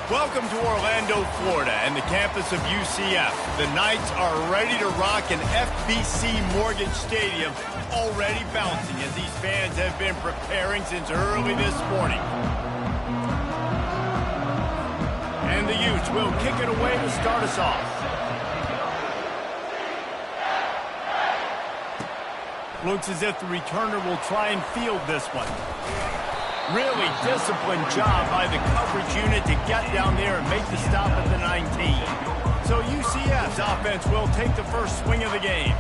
Welcome to Orlando, Florida, and the campus of UCF. The Knights are ready to rock an FBC Mortgage Stadium, already bouncing as these fans have been preparing since early this morning. And the Utes will kick it away to start us off. Looks as if the returner will try and field this one. Really disciplined job by the coverage unit to get down there and make the stop at the 19. So UCF's offense will take the first swing of the game.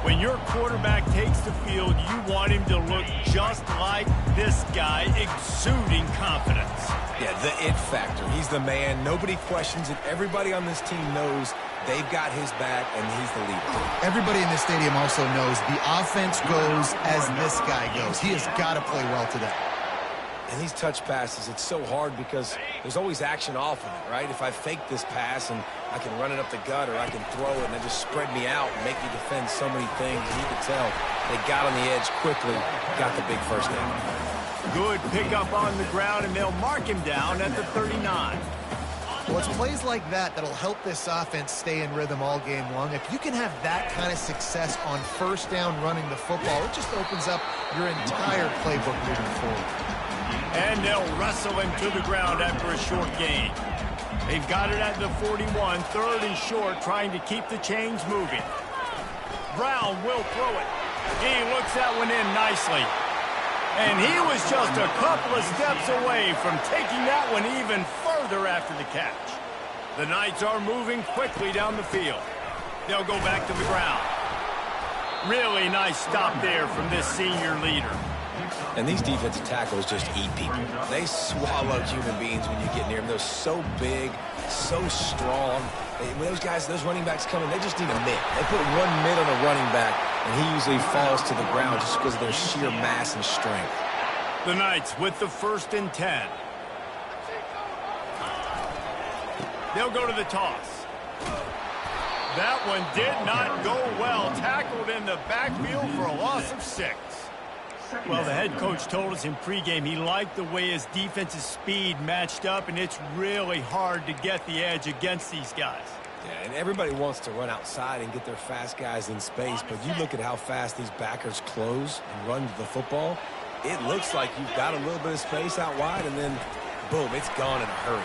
When your quarterback takes the field, you want him to look just like this guy, exuding confidence. Yeah, the it factor. He's the man. Nobody questions it. Everybody on this team knows they've got his back, and he's the leader. Everybody in this stadium also knows the offense goes as this guy goes. He has got to play well today. And these touch passes, it's so hard because there's always action off of it, right? If I fake this pass and I can run it up the gut or I can throw it and they just spread me out and make me defend so many things. And you can tell they got on the edge quickly, got the big first down. Good pickup on the ground, and they'll mark him down at the 39. Well, it's plays like that that'll help this offense stay in rhythm all game long. If you can have that kind of success on first down running the football, it just opens up your entire playbook moving forward. And they'll wrestle him to the ground after a short gain. They've got it at the 41, third and short, trying to keep the chains moving. Brown will throw it. He looks that one in nicely. And he was just a couple of steps away from taking that one even further after the catch. The Knights are moving quickly down the field. They'll go back to the ground. Really nice stop there from this senior leader. And these defensive tackles just eat people. They swallow human beings when you get near them. They're so big, so strong. When those guys, those running backs come in, they just need a mid. They put one mid on a running back, and he usually falls to the ground just because of their sheer mass and strength. The Knights with the 1st and 10. They'll go to the toss. That one did not go well. Tackled in the backfield for a loss of 6. Well, the head coach told us in pregame he liked the way his defense's speed matched up, and it's really hard to get the edge against these guys. Yeah, and everybody wants to run outside and get their fast guys in space, but you look at how fast these backers close and run to the football, it looks like you've got a little bit of space out wide, and then, boom, it's gone in a hurry.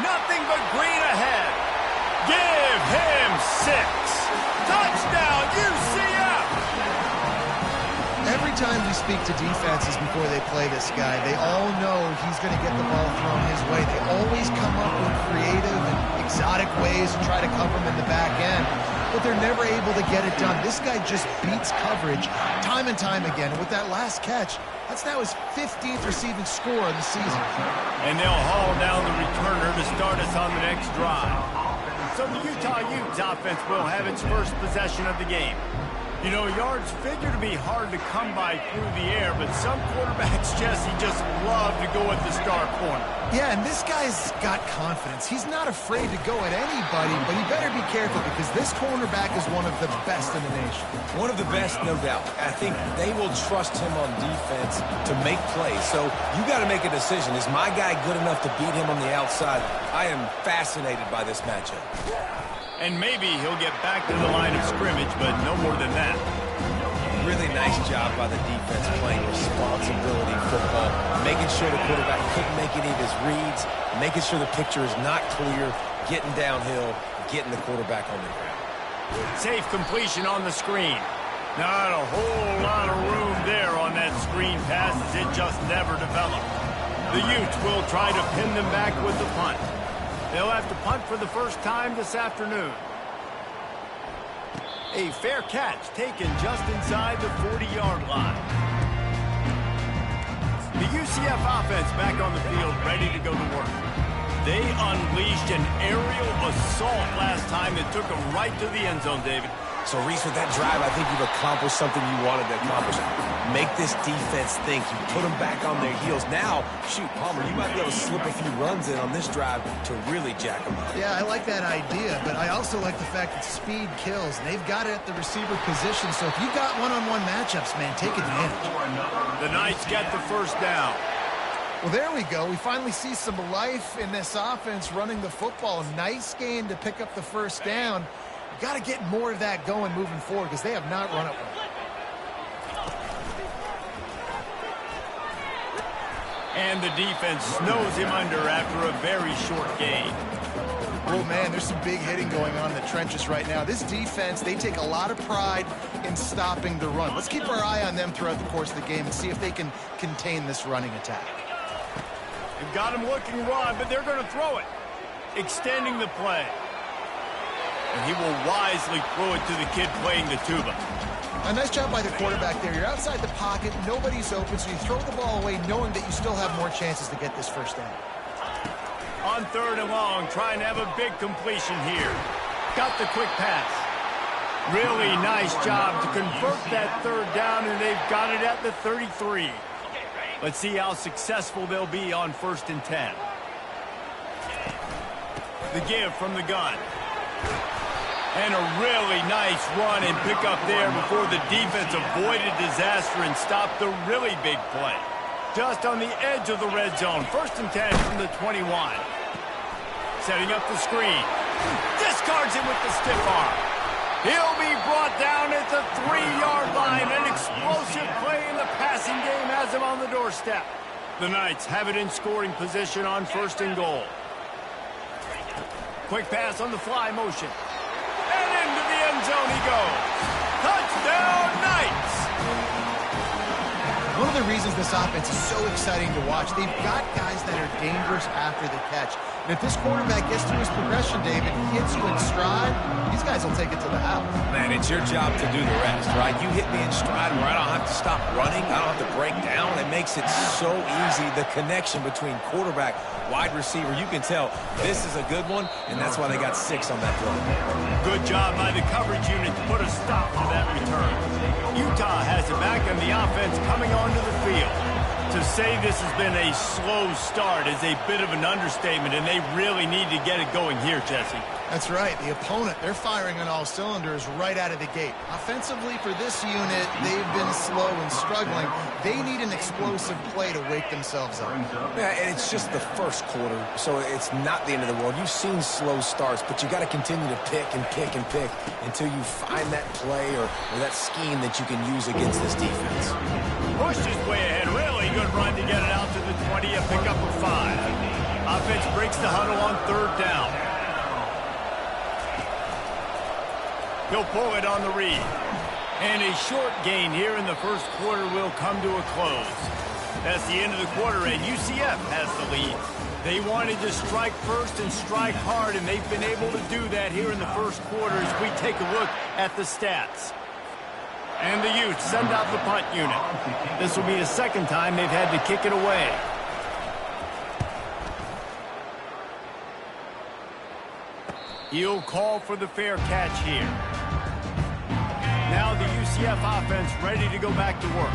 Nothing but green ahead. Give him 6. Touchdown, UCF! Every time we speak to defenses before they play this guy, they all know he's going to get the ball thrown his way. They always come up with creative and exotic ways to try to cover him in the back end, but they're never able to get it done. This guy just beats coverage time and time again. And with that last catch, that's now his 15th receiving score of the season. And they'll haul down the returner to start us on the next drive. So the Utah Utes offense will have its first possession of the game. You know, yards figure to be hard to come by through the air, but some quarterbacks, Jesse, just love to go at the star corner. Yeah, and this guy's got confidence. He's not afraid to go at anybody, but he better be careful because this cornerback is one of the best in the nation. One of the best, no doubt. I think they will trust him on defense to make plays. So you got to make a decision. Is my guy good enough to beat him on the outside? I am fascinated by this matchup. And maybe he'll get back to the line of scrimmage, but no more than that. Really nice job by the defense playing responsibility football, making sure the quarterback couldn't make any of his reads, making sure the picture is not clear, getting downhill, getting the quarterback on the ground. Safe completion on the screen. Not a whole lot of room there on that screen pass as it just never developed. The Utes will try to pin them back with the punt. They'll have to punt for the first time this afternoon. A fair catch taken just inside the 40-yard line. The UCF offense back on the field, ready to go to work. They unleashed an aerial assault last time that took them right to the end zone, David. So, Reese, with that drive, I think you've accomplished something you wanted to accomplish. Make this defense think. You put them back on their heels. Now, shoot, Palmer, you might be able to slip a few runs in on this drive to really jack them up. Yeah, I like that idea, but I also like the fact that speed kills. They've got it at the receiver position, so if you've got one-on-one matchups, man, take advantage. The Knights get the first down. Well, there we go. We finally see some life in this offense running the football. Nice gain to pick up the first down. You got to get more of that going moving forward because they have not run it well. And the defense snows him under after a very short gain. Oh, man, there's some big hitting going on in the trenches right now. This defense, they take a lot of pride in stopping the run. Let's keep our eye on them throughout the course of the game and see if they can contain this running attack. They've got him looking run, but they're going to throw it. Extending the play. And he will wisely throw it to the kid playing the tuba. A nice job by the quarterback there. You're outside the pocket, nobody's open, so you throw the ball away knowing that you still have more chances to get this first down. On 3rd and long, trying to have a big completion here. Got the quick pass. Really nice job to convert that 3rd down, and they've got it at the 33. Let's see how successful they'll be on 1st and 10. The give from the gun. And a really nice run and pick up there before the defense avoided disaster and stopped the really big play. Just on the edge of the red zone. 1st and 10 from the 21. Setting up the screen. Discards it with the stiff arm. He'll be brought down at the 3-yard line. An explosive play in the passing game has him on the doorstep. The Knights have it in scoring position on 1st and goal. Quick pass on the fly motion. And into the end zone he goes. Touchdown, Knights! One of the reasons this offense is so exciting to watch, they've got guys that are dangerous after the catch. And if this quarterback gets through his progression, David, he hits you in stride, these guys will take it to the house. Man, it's your job to do the rest, right? You hit me in stride where I don't have to stop running. I don't have to break down. It makes it so easy. The connection between quarterback, wide receiver, you can tell this is a good one, and that's why they got 6 on that play. Good job by the coverage unit to put a stop to that return. Utah has it back, and the offense coming onto the field. To say this has been a slow start is a bit of an understatement, and they really need to get it going here, Jesse. That's right. The opponent, they're firing on all cylinders right out of the gate. Offensively for this unit, they've been slow and struggling. They need an explosive play to wake themselves up. Yeah, and it's just the first quarter, so it's not the end of the world. You've seen slow starts, but you got to continue to pick and pick and pick until you find that play or that scheme that you can use against this defense. Pushed his way ahead. Really good run to get it out to the 20, a pickup of 5. Offense breaks the huddle on 3rd down. He'll pull it on the read. And a short gain here in the first quarter will come to a close. That's the end of the quarter, and UCF has the lead. They wanted to strike first and strike hard, and they've been able to do that here in the first quarter as we take a look at the stats. And the Utes send out the punt unit. This will be the 2nd time they've had to kick it away. He'll call for the fair catch here. Now the UCF offense ready to go back to work.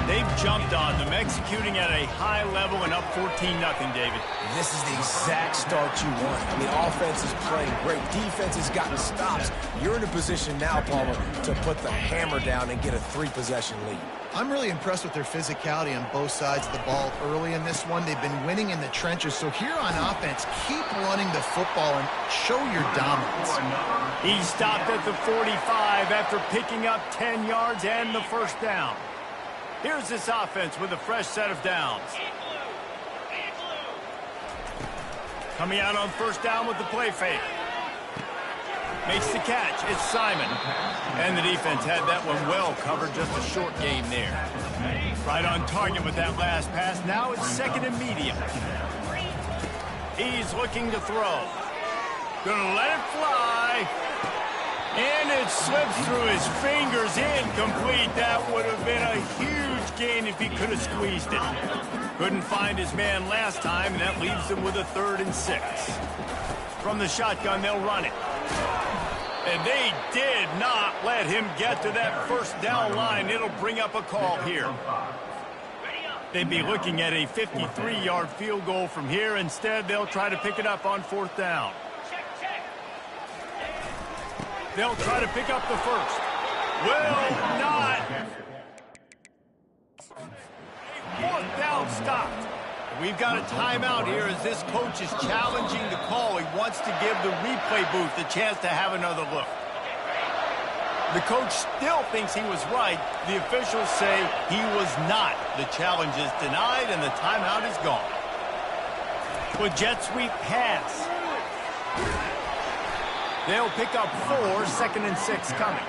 They've jumped on them, executing at a high level and up 14-0, David. This is the exact start you want. I mean, offense is playing great. Defense has gotten stops. You're in a position now, Palmer, to put the hammer down and get a 3-possession lead. I'm really impressed with their physicality on both sides of the ball early in this one. They've been winning in the trenches. So here on offense, keep running the football and show your dominance. He stopped at the 45 after picking up 10 yards and the first down. Here's this offense with a fresh set of downs. Coming out on 1st down with the play fake. Makes the catch. It's Simon. And the defense had that one well covered. Just a short gain there. Right on target with that last pass. Now it's 2nd and medium. He's looking to throw. Gonna let it fly. And it slips through his fingers. Incomplete. That would have been a huge gain if he could have squeezed it. Couldn't find his man last time, and that leaves him with a 3rd and 6. From the shotgun, they'll run it. And they did not let him get to that 1st down line. It'll bring up a call here. They'd be looking at a 53-yard field goal from here. Instead, they'll try to pick it up on 4th down. They'll try to pick up the 1st. Will not. 4th down stopped. We've got a timeout here as this coach is challenging the call. He wants to give the replay booth the chance to have another look. The coach still thinks he was right. The officials say he was not. The challenge is denied and the timeout is gone. With jet sweep pass. They'll pick up 4, 2nd and 6 coming.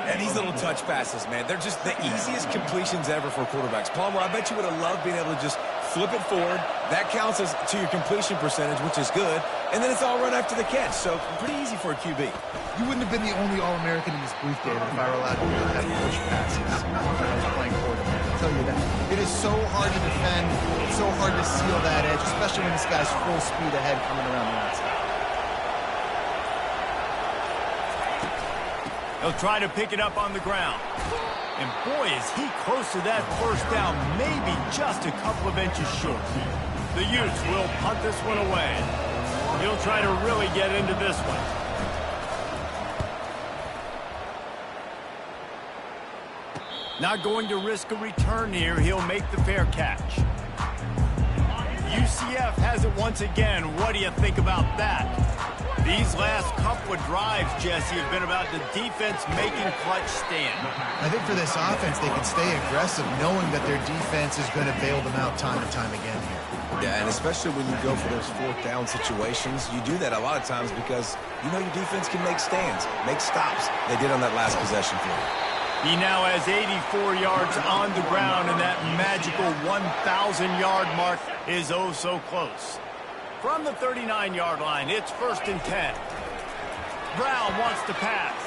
And these little touch passes, man, they're just the easiest completions ever for quarterbacks. Palmer, I bet you would have loved being able to just flip it forward. That counts as to your completion percentage, which is good. And then it's all run after the catch, so pretty easy for a QB. You wouldn't have been the only All-American in this booth, David, if I were allowed to do that push passes when I was playing quarterback. I'll tell you that. It is so hard to defend. It's so hard to seal that edge, especially when this guy's full speed ahead coming around the outside. He'll try to pick it up on the ground. And boy, is he close to that first down, maybe just a couple of inches short. The Utes will punt this one away. He'll try to really get into this one. Not going to risk a return here. He'll make the fair catch. UCF has it once again. What do you think about that? These last couple of drives, Jesse, have been about the defense making clutch stand. I think for this offense, they can stay aggressive knowing that their defense is going to bail them out time and time again here. Yeah, and especially when you go for those 4th down situations, you do that a lot of times because you know your defense can make stands, make stops. They did on that last possession for you. He now has 84 yards on the ground, and that magical 1,000-yard mark is oh so close. From the 39-yard line, it's 1st and 10. Brown wants to pass.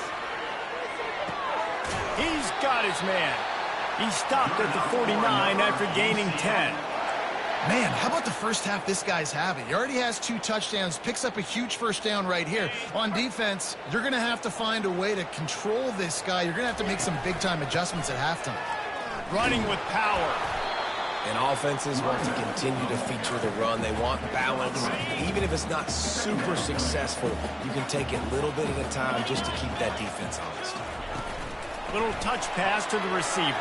He's got his man. He stopped at the 49 after gaining 10. Man, how about the first half this guy's having? He already has 2 touchdowns, picks up a huge first down right here. On defense, you're going to have to find a way to control this guy. You're going to have to make some big-time adjustments at halftime. Running with power. And offenses want to continue to feature the run. They want balance. Even if it's not super successful, you can take it little bit at a time just to keep that defense honest. Little touch pass to the receiver.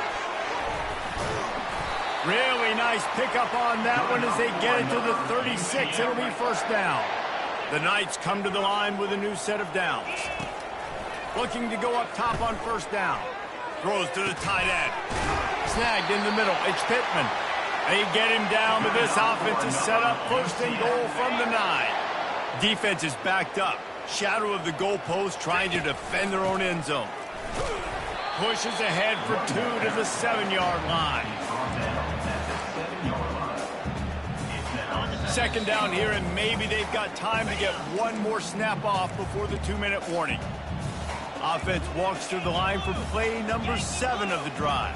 Really nice pickup on that one as they get it to the 36. It'll be first down. The Knights come to the line with a new set of downs. Looking to go up top on first down. Throws to the tight end. Snagged in the middle. It's Pittman. They get him down, but this offense is set up 1st and goal from the 9. Defense is backed up. Shadow of the goalpost trying to defend their own end zone. Pushes ahead for 2 to the 7-yard line. 2nd down here, and maybe they've got time to get one more snap off before the 2-minute warning. Offense walks through the line for play number 7 of the drive.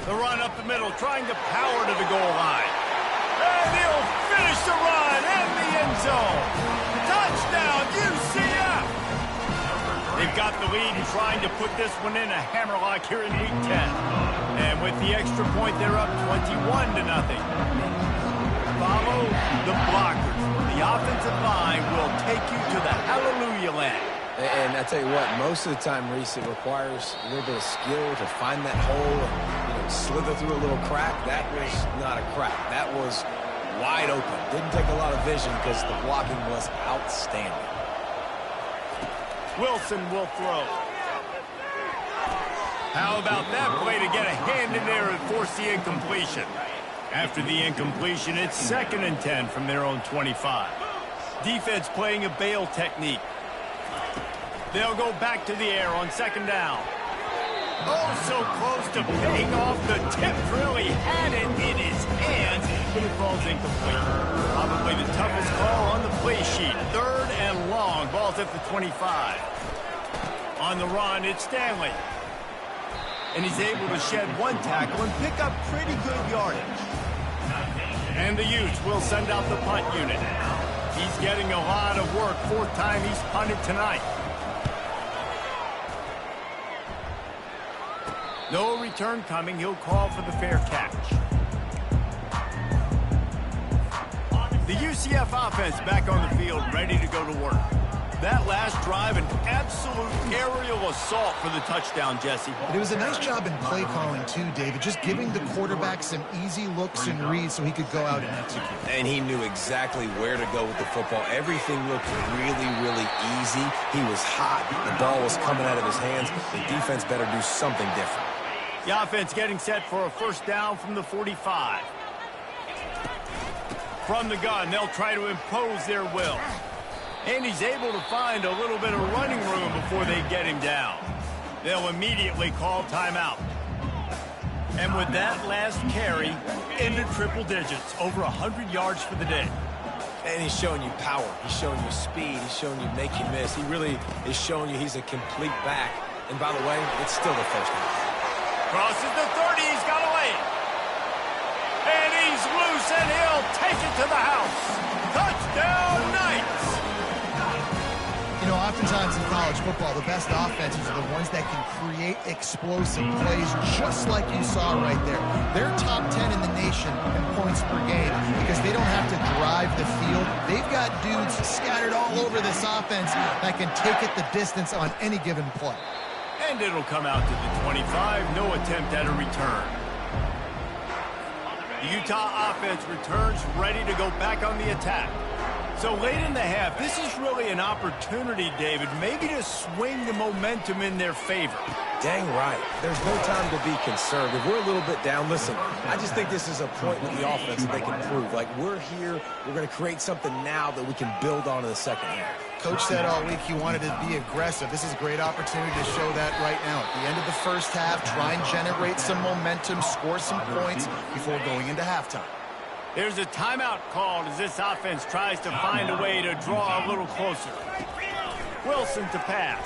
The run up the middle, trying to power to the goal line. And he'll finish the run in the end zone. Touchdown, UCF! They've got the lead and trying to put this one in a hammerlock here in Week 10. And with the extra point, they're up 21-0. Follow the blockers. The offensive line will take you to the hallelujah land. And I tell you what, most of the time, Reese, it requires a little bit of skill to find that hole and slither through a little crack. That was not a crack. That was wide open. Didn't take a lot of vision because the blocking was outstanding. Wilson will throw. How about that play to get a hand in there and force the incompletion? After the incompletion, it's 2nd and 10 from their own 25. Defense playing a bail technique. They'll go back to the air on 2nd down. Oh, so close to paying off. The tip drill. He had it in his hands, but it falls incomplete. Probably the toughest call on the play sheet. 3rd and long. Ball's at the 25. On the run, it's Stanley. And he's able to shed 1 tackle and pick up pretty good yardage. And the Utes will send out the punt unit. He's getting a lot of work. 4th time he's punted tonight. No return coming. He'll call for the fair catch. The UCF offense back on the field, ready to go to work. That last drive, an absolute aerial assault for the touchdown, Jesse. But it was a nice job in play calling too, David, just giving the quarterback some easy looks and reads so he could go out and execute. And he knew exactly where to go with the football. Everything looked really, really easy. He was hot. The ball was coming out of his hands. The defense better do something different. The offense getting set for a first down from the 45. From the gun, they'll try to impose their will. And he's able to find a little bit of running room before they get him down. They'll immediately call timeout. And with that last carry, into triple digits, over 100 yards for the day. And he's showing you power. He's showing you speed. He's showing you make you miss. He really is showing you he's a complete back. And by the way, it's still the first half. Crosses the 30, he's got away. And he's loose, and he'll take it to the house. Touchdown, Knights! You know, oftentimes in college football, the best offenses are the ones that can create explosive plays, just like you saw right there. They're top 10 in the nation in points per game because they don't have to drive the field. They've got dudes scattered all over this offense that can take it the distance on any given play. And it'll come out to the 25, no attempt at a return. The Utah offense returns ready to go back on the attack. So late in the half, this is really an opportunity, David, maybe to swing the momentum in their favor. Dang right. There's no time to be concerned. If we're a little bit down, listen, I just think this is a point with the offense that they can prove. Like, we're here, we're going to create something now that we can build on in the second half. Coach said all week he wanted to be aggressive. This is a great opportunity to show that right now. At the end of the first half, try and generate some momentum, score some points before going into halftime. There's a timeout called as this offense tries to find a way to draw a little closer. Wilson to pass.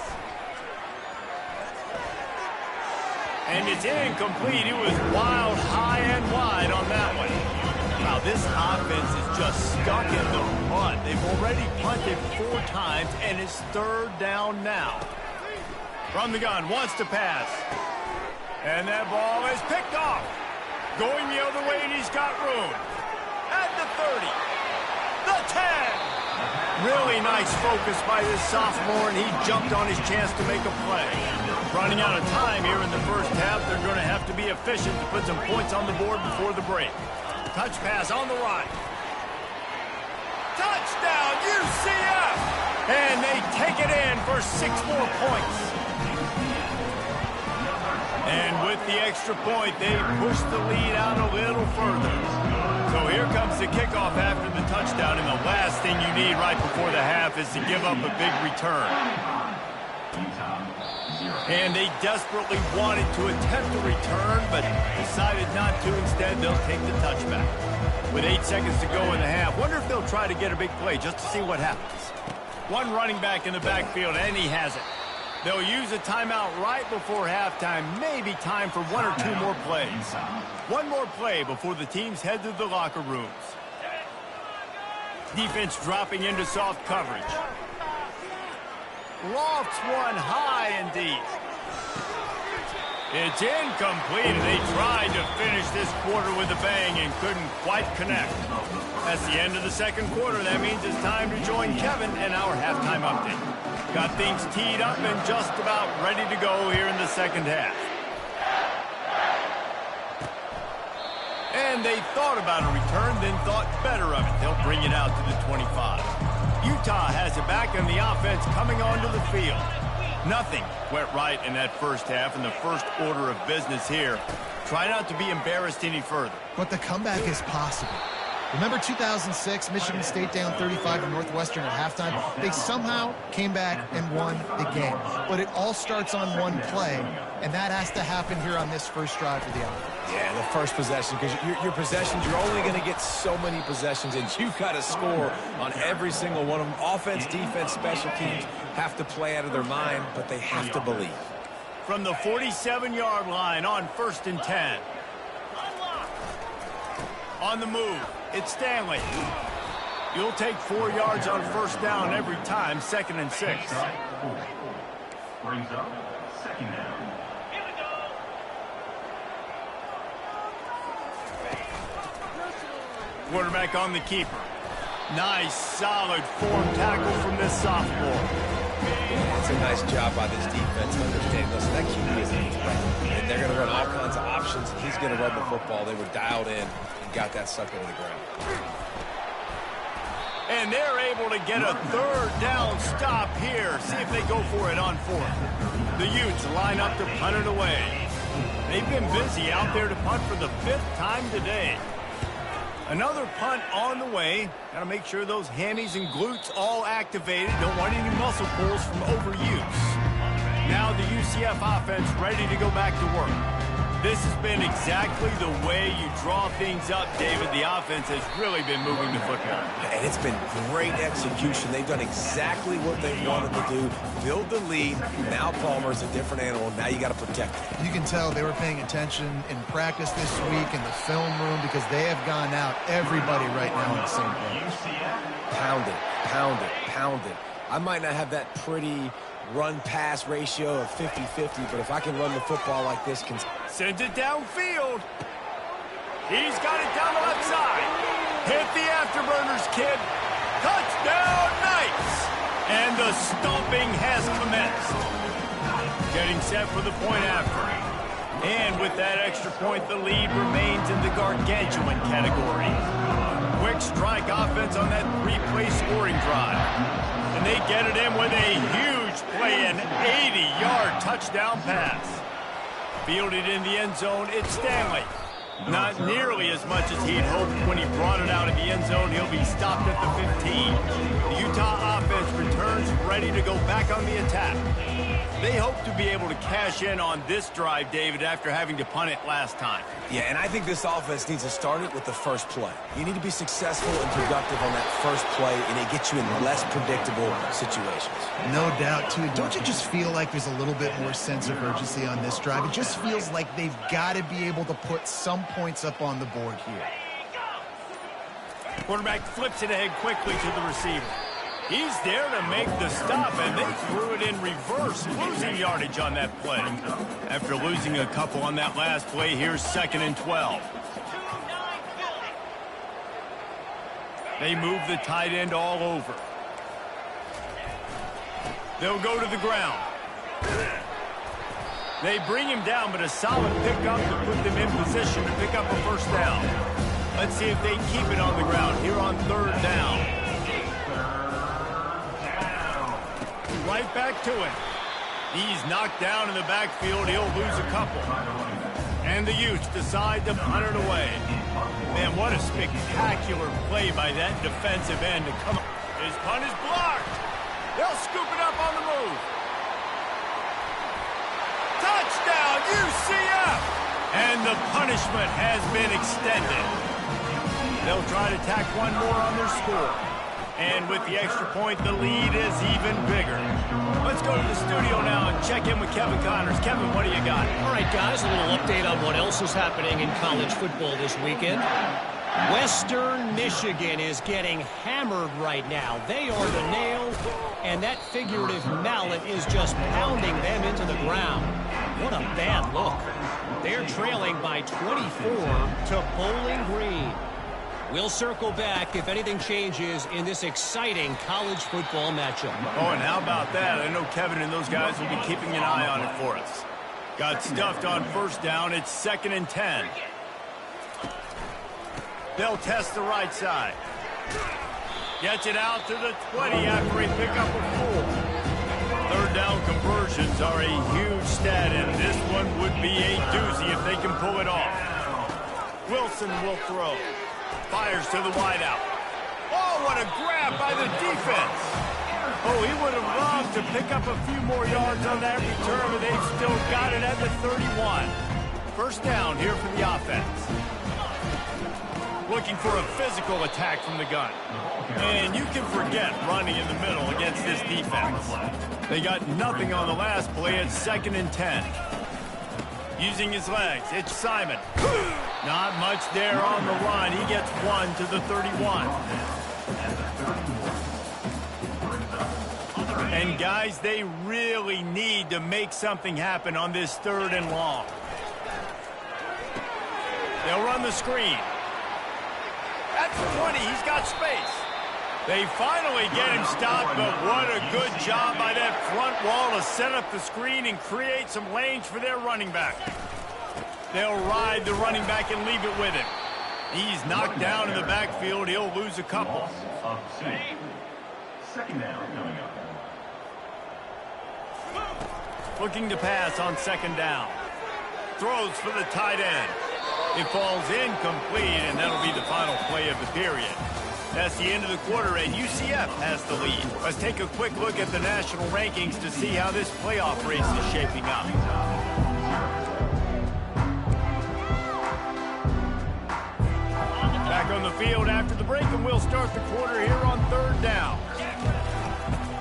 And it's incomplete. It was wild, high and wide on that one. Now, this offense is just stuck in the punt. They've already punted 4 times, and it's third down now. From the gun, wants to pass. And that ball is picked off. Going the other way, and he's got room. At the 30, the 10. Really nice focus by this sophomore, and he jumped on his chance to make a play. Running out of time here in the first half, they're going to have to be efficient to put some points on the board before the break. Touch pass on the right. Touchdown, UCF! And they take it in for 6 more points. And with the extra point, they push the lead out a little further. So here comes the kickoff after the touchdown, and the last thing you need right before the half is to give up a big return. And they desperately wanted to attempt a return, but decided not to. Instead, they'll take the touchback. With 8 seconds to go in the half, wonder if they'll try to get a big play just to see what happens. One running back in the backfield, and he has it. They'll use a timeout right before halftime, maybe time for 1 or 2 more plays. One more play before the teams head to the locker rooms. Defense dropping into soft coverage. Lofts one high and deep. It's incomplete, and they tried to finish this quarter with a bang and couldn't quite connect. That's the end of the second quarter. That means it's time to join Kevin and our halftime update. Got things teed up and just about ready to go here in the second half. And they thought about a return, then thought better of it. They'll bring it out to the 25. Utah has it back, and the offense coming onto the field. Nothing went right in that first half, and the first order of business here. Try not to be embarrassed any further. But the comeback is possible. Remember 2006, Michigan State down 35 to Northwestern at halftime? They somehow came back and won the game. But it all starts on one play, and that has to happen here on this first drive for the offense. Yeah, the first possession, because your possessions, you're only going to get so many possessions, and you've got to score on every single one of them. Offense, defense, special teams have to play out of their mind, but they have to believe. From the 47-yard line on 1st and 10. On the move, it's Stanley. You'll take 4 yards on first down every time, 2nd and 6. Brings up 2nd down. Quarterback on the keeper. Nice, solid form tackle from this sophomore. That's a nice job by this defense understanding. Listen, that QB is a threat, and they're going to run all kinds of options, and he's going to run the football. They were dialed in and got that sucker to the ground. And they're able to get a third down stop here. See if they go for it on fourth. The Utes line up to punt it away. They've been busy out there to punt for the 5th time today. Another punt on the way. Got to make sure those hammies and glutes all activated. Don't want any muscle pulls from overuse. Now the UCF offense ready to go back to work. This has been exactly the way you draw things up, David. The offense has really been moving the football. And it's been great execution. They've done exactly what they wanted to do. Build the lead. Now Palmer's a different animal. Now you got to protect it. You can tell they were paying attention in practice this week in the film room because they have gone out, everybody right now on the same page. Pound it, pound it, pound it. I might not have that pretty run-pass ratio of 50-50, but if I can run the football like this, sends it downfield. He's got it down the left side. Hit the afterburners, kid. Touchdown, Knights. And the stomping has commenced. Getting set for the point after. And with that extra point, the lead remains in the gargantuan category. Quick strike offense on that 3-play scoring drive. And they get it in with a huge play, an 80-yard touchdown pass. Fielded in the end zone, it's Stanley. Not nearly as much as he had hoped when he brought it out of the end zone. He'll be stopped at the 15. The Utah offense returns ready to go back on the attack. They hope to be able to cash in on this drive, David, after having to punt it last time. Yeah, and I think this offense needs to start it with the first play. You need to be successful and productive on that first play, and it gets you in less predictable situations. No doubt, too. Don't you just feel like there's a little bit more sense of urgency on this drive? It just feels like they've got to be able to put some points up on the board here. Quarterback flips it ahead quickly to the receiver. He's there to make the stop, and they threw it in reverse, losing yardage on that play. After losing a couple on that last play, here's 2nd and 12. They move the tight end all over. They'll go to the ground. They bring him down, but a solid pickup to put them in position to pick up a first down. Let's see if they keep it on the ground here on 3rd down. Right back to him. He's knocked down in the backfield. He'll lose a couple. And the Utes decide to punt it away. Man, what a spectacular play by that defensive end to come up. His punt is blocked. They'll scoop it up on the move. Touchdown, UCF! And the punishment has been extended. They'll try to tack one more on their score. And with the extra point, the lead is even bigger. Let's go to the studio now and check in with Kevin Connors. Kevin, what do you got? All right, guys, a little update on what else is happening in college football this weekend. Western Michigan is getting hammered right now. They are the nail, and that figurative mallet is just pounding them into the ground. What a bad look. They're trailing by 24 to Bowling Green. We'll circle back if anything changes in this exciting college football matchup. Oh, and how about that? I know Kevin and those guys will be keeping an eye on it for us. Got stuffed on 1st down. It's 2nd and 10. They'll test the right side. Gets it out to the 20 after he pick up a 4. 3rd down conversions are a huge stat, and this one would be a doozy if they can pull it off. Wilson will throw. Fires to the wideout. Oh, what a grab by the defense. Oh, he would have loved to pick up a few more yards on that return, but they've still got it at the 31. 1st down here for the offense. Looking for a physical attack from the gun. And you can forget running in the middle against this defense. They got nothing on the last play. It's 2nd and 10. Using his legs, it's Simon. Not much there on the run. He gets 1 to the 31. And guys, they really need to make something happen on this 3rd and long. They'll run the screen. At the 20, he's got space. They finally get him stopped, but what a good job by that front wall to set up the screen and create some lanes for their running back. They'll ride the running back and leave it with him. He's knocked down in the backfield. He'll lose a couple. Second down coming up. Looking to pass on second down. Throws for the tight end. It falls incomplete, and that'll be the final play of the period. That's the end of the quarter, and UCF has the lead. Let's take a quick look at the national rankings to see how this playoff race is shaping up. Back on the field after the break, and we'll start the quarter here on third down.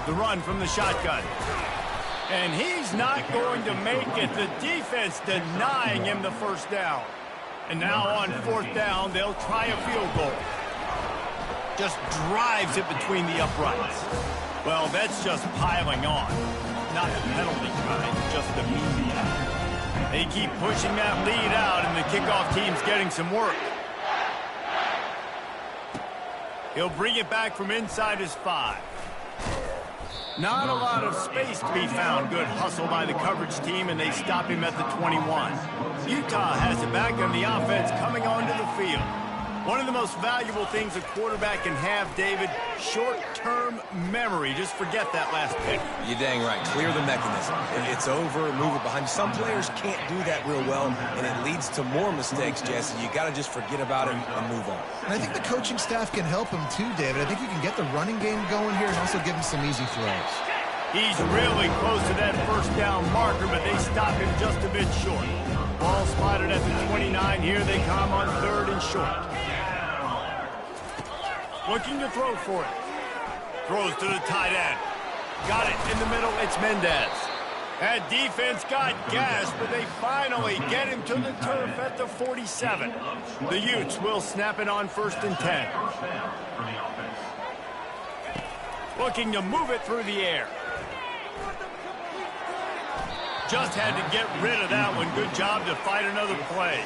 The run from the shotgun. And he's not going to make it. The defense denying him the first down. And now on fourth down, they'll try a field goal. Just drives it between the uprights. Well, that's just piling on. Not the penalty kind, just the media. They keep pushing that lead out, and the kickoff team's getting some work. He'll bring it back from inside his 5. Not a lot of space to be found. Good hustle by the coverage team, and they stop him at the 21. Utah has it back on the offense coming onto the field. One of the most valuable things a quarterback can have, David, short-term memory. Just forget that last pick. You're dang right. Clear the mechanism. It's over, move it behind you. Some players can't do that real well, and it leads to more mistakes, Jesse. You got to just forget about it and move on. And I think the coaching staff can help him too, David. I think you can get the running game going here and also give him some easy throws. He's really close to that first down marker, but they stop him just a bit short. Ball spotted at the 29. Here they come on third and short. Looking to throw for it. Throws to the tight end. Got it in the middle. It's Mendez. That defense got gas, but they finally get him to the turf at the 47. The Utes will snap it on first and 10. Looking to move it through the air. Just had to get rid of that one. Good job to fight another play.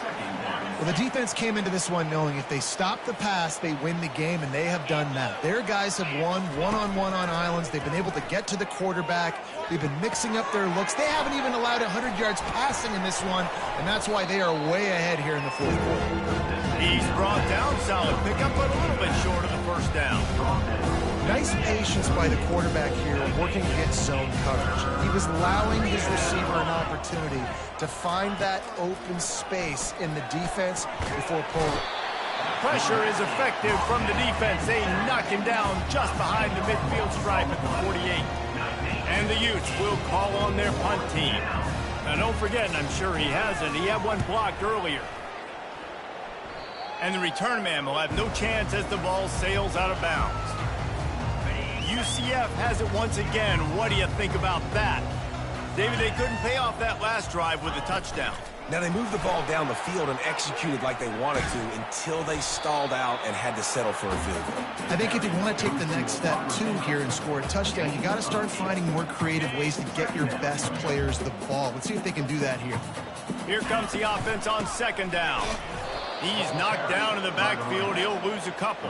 Well, the defense came into this one knowing if they stop the pass, they win the game, and they have done that. Their guys have won one-on-one on islands. They've been able to get to the quarterback. They've been mixing up their looks. They haven't even allowed 100 yards passing in this one, and that's why they are way ahead here in the fourth quarter. He's brought down solid pickup, but a little bit short of the first down. Nice patience by the quarterback here, working against zone coverage. He was allowing his receiver an opportunity to find that open space in the defense before pulling. Pressure is effective from the defense. They knock him down just behind the midfield stripe at the 48. And the Utes will call on their punt team. Now don't forget, and I'm sure he hasn't, he had one blocked earlier. And the return man will have no chance as the ball sails out of bounds. UCF has it once again. What do you think about that? David, they couldn't pay off that last drive with a touchdown. Now, they moved the ball down the field and executed like they wanted to until they stalled out and had to settle for a field goal. I think if you want to take the next step, too, here and score a touchdown, you got to start finding more creative ways to get your best players the ball. Let's see if they can do that here. Here comes the offense on second down. He's knocked down in the backfield. He'll lose a couple.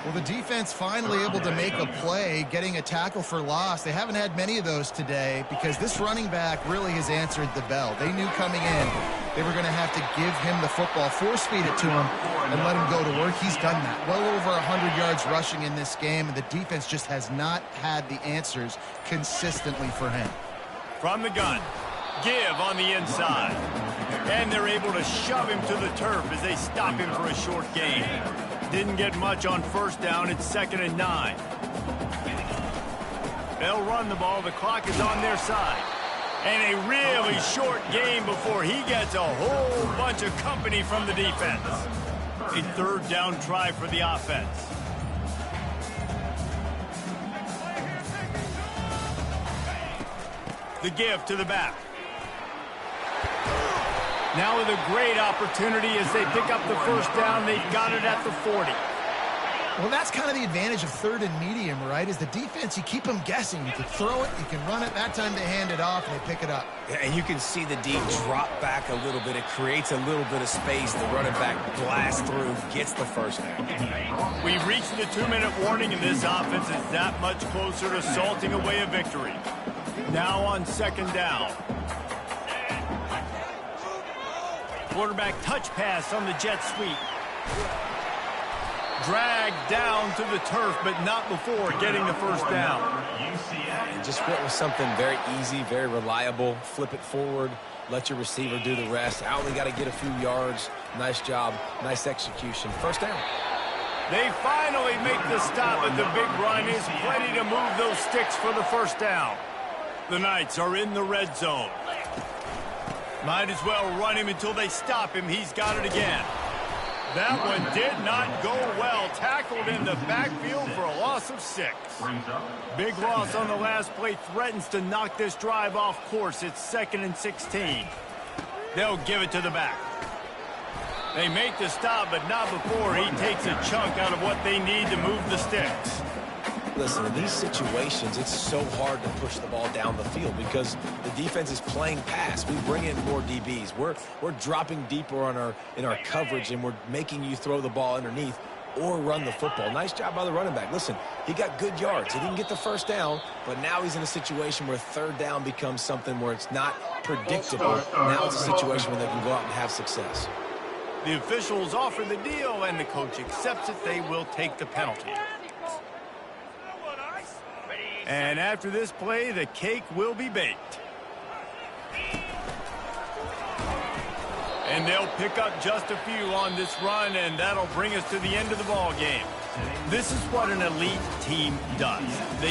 Well, the defense finally able to make a play, getting a tackle for loss. They haven't had many of those today because this running back really has answered the bell. They knew coming in they were going to have to give him the football, force feed it to him, and let him go to work. He's done that. Well over 100 yards rushing in this game, and the defense just has not had the answers consistently for him. From the gun. Give on the inside. And they're able to shove him to the turf as they stop him for a short gain. Didn't get much on first down. It's 2nd and 9. They'll run the ball. The clock is on their side. And a really short game before he gets a whole bunch of company from the defense. A third down try for the offense. The give to the back. Now with a great opportunity as they pick up the first down. They've got it at the 40. Well, that's kind of the advantage of third and medium, right? Is the defense, you keep them guessing. You can throw it, you can run it. That time they hand it off, and they pick it up. Yeah, and you can see the D drop back a little bit. It creates a little bit of space. The running back blasts through, gets the first down. We've reached the 2-minute warning, and this offense is that much closer to salting away a victory. Now on second down. Quarterback touch pass on the jet sweep. Dragged down to the turf, but not before getting the first down. And just went with something very easy, very reliable. Flip it forward, let your receiver do the rest. I only got to get a few yards. Nice job, nice execution. First down. They finally make the stop, but the big run is plenty to move those sticks for the first down. The Knights are in the red zone. Might as well run him until they stop him. He's got it again. That one did not go well. Tackled in the backfield for a loss of 6. Big loss on the last play threatens to knock this drive off course. It's 2nd and 16. They'll give it to the back. They make the stop, but not before he takes a chunk out of what they need to move the sticks. Listen, in these situations, it's so hard to push the ball down the field because the defense is playing pass. We bring in more DBs. We're dropping deeper in our coverage, and we're making you throw the ball underneath or run the football. Nice job by the running back. Listen, he got good yards. He didn't get the first down, but now he's in a situation where third down becomes something where it's not predictable. Now it's a situation where they can go out and have success. The officials offer the deal, and the coach accepts it. They will take the penalty. And after this play, the cake will be baked. And they'll pick up just a few on this run, and that'll bring us to the end of the ball game. This is what an elite team does. They